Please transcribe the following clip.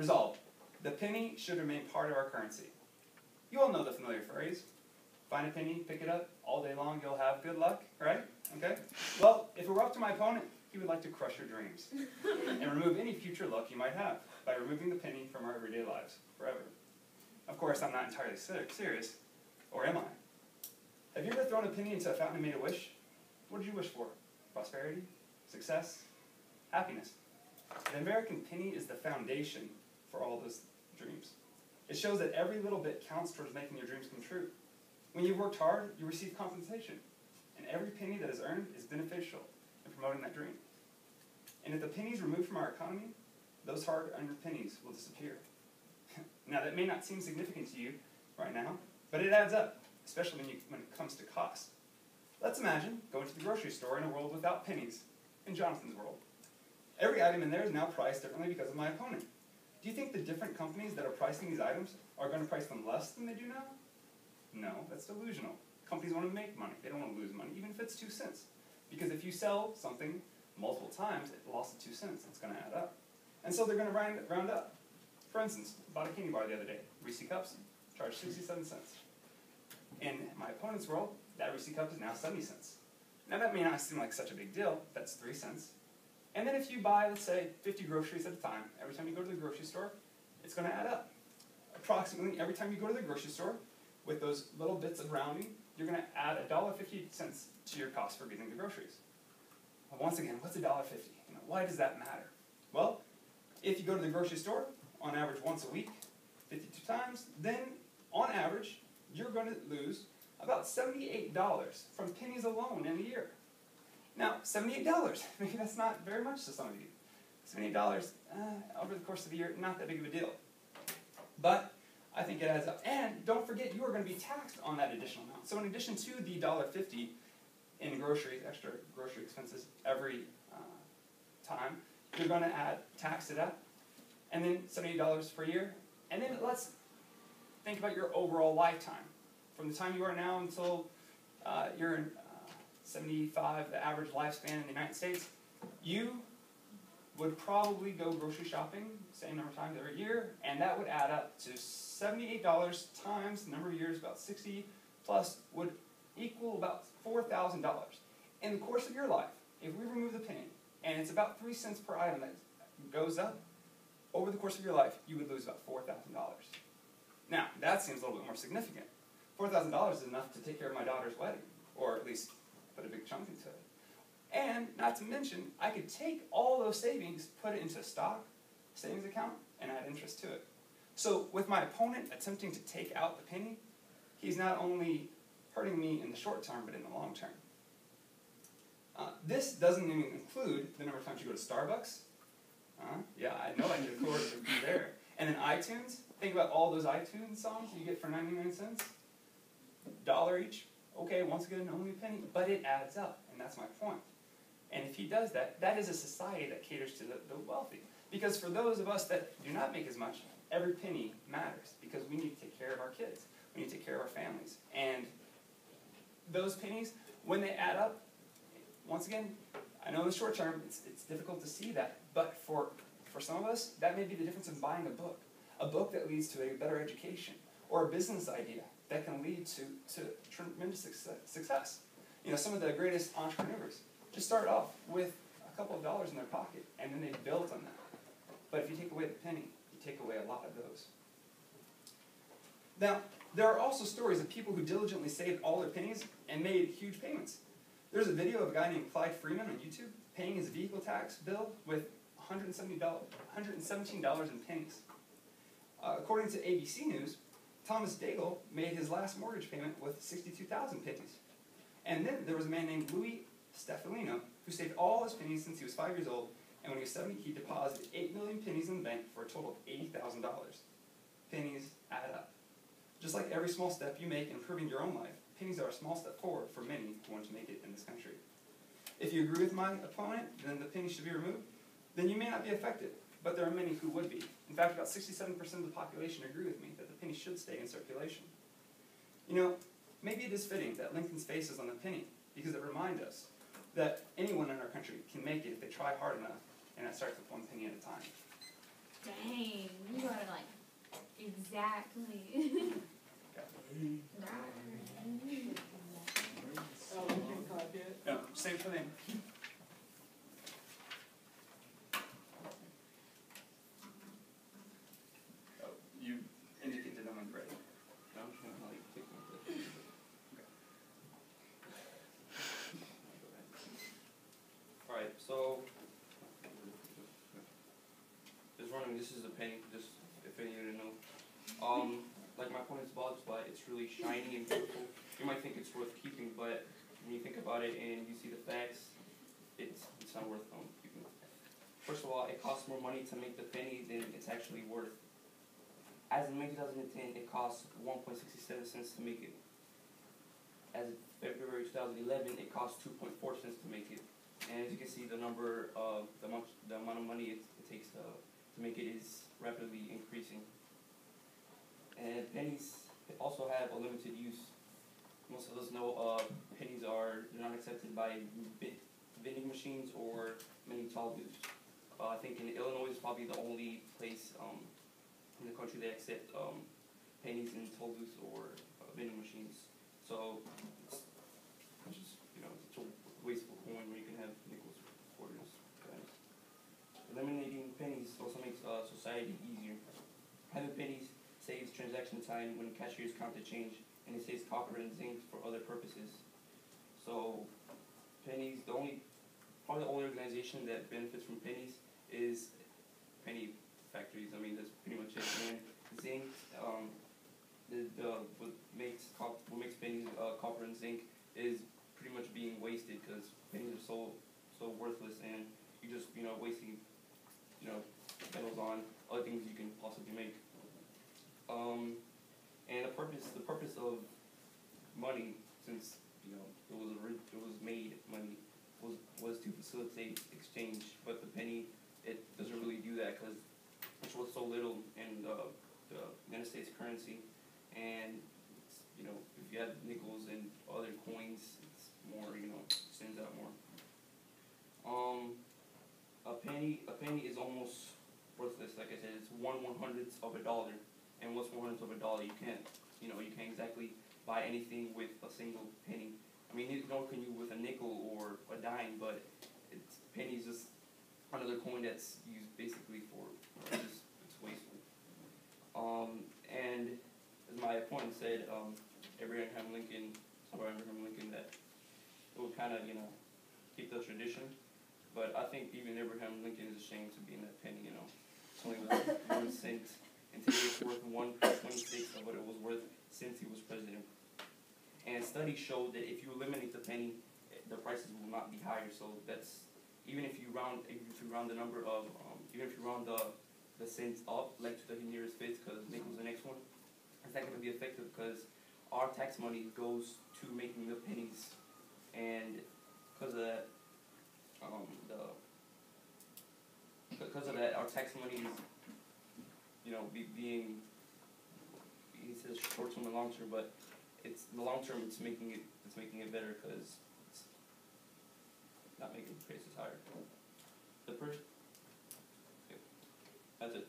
Resolve. The penny should remain part of our currency. You all know the familiar phrase. Find a penny, pick it up, all day long you'll have good luck, right? Okay? Well, if it were up to my opponent, he would like to crush your dreams and remove any future luck you might have by removing the penny from our everyday lives forever. Of course, I'm not entirely serious, or am I? Have you ever thrown a penny into a fountain and made a wish? What did you wish for? Prosperity? Success? Happiness? The American penny is the foundation for all those dreams. It shows that every little bit counts towards making your dreams come true. When you've worked hard, you receive compensation, and every penny that is earned is beneficial in promoting that dream. And if the penny is removed from our economy, those hard-earned pennies will disappear. Now, that may not seem significant to you right now, but it adds up, especially when it comes to cost. Let's imagine going to the grocery store in a world without pennies, in Jonathan's world. Every item in there is now priced differently because of my opponent. Do you think the different companies that are pricing these items are going to price them less than they do now? No, that's delusional. Companies want to make money. They don't want to lose money, even if it's 2 cents. Because if you sell something multiple times, it lost 2 cents. It's going to add up. And so they're going to round up. For instance, I bought a candy bar the other day, Reese's Cups, charged 67 cents. In my opponent's world, that Reese's Cup is now 70 cents. Now that may not seem like such a big deal, that's 3 cents. And then if you buy, let's say, 50 groceries at a time, every time you go to the grocery store, it's going to add up. Approximately every time you go to the grocery store, with those little bits of rounding, you're going to add $1.50 to your cost for getting the groceries. Well, once again, what's $1.50? Why does that matter? Well, if you go to the grocery store, on average once a week, 52 times, then on average, you're going to lose about $78 from pennies alone in a year. Now, $78, maybe that's not very much to some of you. $78 over the course of a year, not that big of a deal. But I think it adds up. And don't forget, you are going to be taxed on that additional amount. So in addition to the $1.50 in groceries, extra grocery expenses every time, you're going to tax it up, and then $78 per year. And then let's think about your overall lifetime. From the time you are now until you're in 75, the average lifespan in the United States, you would probably go grocery shopping same number of times every year, and that would add up to $78 times the number of years, about 60 plus, would equal about $4,000. In the course of your life, if we remove the penny, and it's about 3 cents per item that goes up, over the course of your life, you would lose about $4,000. Now, that seems a little bit more significant. $4,000 is enough to take care of my daughter's wedding, or at least put a big chunk into it. And not to mention, I could take all those savings, put it into a stock, savings account, and add interest to it. So with my opponent attempting to take out the penny, he's not only hurting me in the short term, but in the long term. This doesn't even include the number of times you go to Starbucks. Yeah, I know I can afford to be there. And then iTunes, think about all those iTunes songs you get for 99 cents. $1 each. Okay, once again, only a penny, but it adds up, and that's my point. And if he does that, that is a society that caters to the wealthy. Because for those of us that do not make as much, every penny matters, because we need to take care of our kids. We need to take care of our families. And those pennies, when they add up, once again, I know in the short term, it's difficult to see that, but for some of us, that may be the difference in buying a book that leads to a better education, or a business idea that can lead to tremendous success. You know, some of the greatest entrepreneurs just start off with a couple of dollars in their pocket, and then they build on that. But if you take away the penny, you take away a lot of those. Now, there are also stories of people who diligently saved all their pennies and made huge payments. There's a video of a guy named Clyde Freeman on YouTube paying his vehicle tax bill with $117 in pennies. According to ABC News, Thomas Daigle made his last mortgage payment with 62,000 pennies. And then there was a man named Louis Stefano who saved all his pennies since he was 5 years old, and when he was 70, he deposited 8 million pennies in the bank for a total of $80,000. Pennies add up. Just like every small step you make in improving your own life, pennies are a small step forward for many who want to make it in this country. If you agree with my opponent, then the penny should be removed, then you may not be affected, but there are many who would be. In fact, about 67% of the population agree with me that the penny should stay in circulation. You know, maybe it is fitting that Lincoln's face is on the penny, because it reminds us that anyone in our country can make it if they try hard enough, and that starts with 1 penny at a time. Dang. Exactly. Oh, Lincoln clap yet? No, same for them. Oh, you indicate to them when you're ready. No, I'm trying to like take one of the. Okay. All right, so just running. This is a penny. Just if any of you didn't know. Like my opponent's Bob's but it's really shiny and beautiful. You might think it's worth keeping, but when you think about it and you see the facts, it's not worth keeping. First of all, it costs more money to make the penny than it's actually worth. As in May 2010, it cost 1.67 cents to make it. As of February 2011, it cost 2.4 cents to make it. And as you can see, the number of the amount of money it takes to make it is rapidly increasing. And pennies also have a limited use. Most of us know pennies they're not accepted by vending machines or many toll booths. I think in Illinois is probably the only place in the country that accept pennies in toll booths or vending machines. So it's just it's a wasteful coin where you can have nickels, quarters, dimes. Eliminating pennies also makes society easier. Having pennies saves transaction time when cashiers count the change, and it saves copper and zinc for other purposes. So pennies, probably the only organization that benefits from pennies is penny factories. I mean, that's pretty much it. And zinc, what makes pennies copper and zinc is pretty much being wasted because pennies are so worthless, and you just wasting metals on other things you can possibly make. And the purpose of money, since it was made money, was to facilitate exchange. But the penny, it doesn't really do that because it's worth so little in the United States currency. And if you have nickels and other coins, it's more stands out more. A penny is almost worthless. Like I said, it's 1/100th of a dollar. And what's 1/100th of a dollar? You can't exactly buy anything with a single penny. I mean, nor can you with a nickel or a dime, but penny is just another coin that's used basically for, it's wasteful. And as my opponent said, Abraham Lincoln, that it would kind of, keep the tradition. But I think even Abraham Lincoln is ashamed to be in that penny, It's only worth 1 cent. And today it's worth 1/26 of what it was worth since he was president. And studies show that if you eliminate the penny, the prices will not be higher. So that's even if you round the number of even if you round the cents up like to the nearest fifth, because nickel's the next one, it's not going to be effective because our tax money goes to making the pennies, and because of that, our tax money is being, he says short term and long term, but it's in the long term it's making it better because it's not making the prices higher. That's it.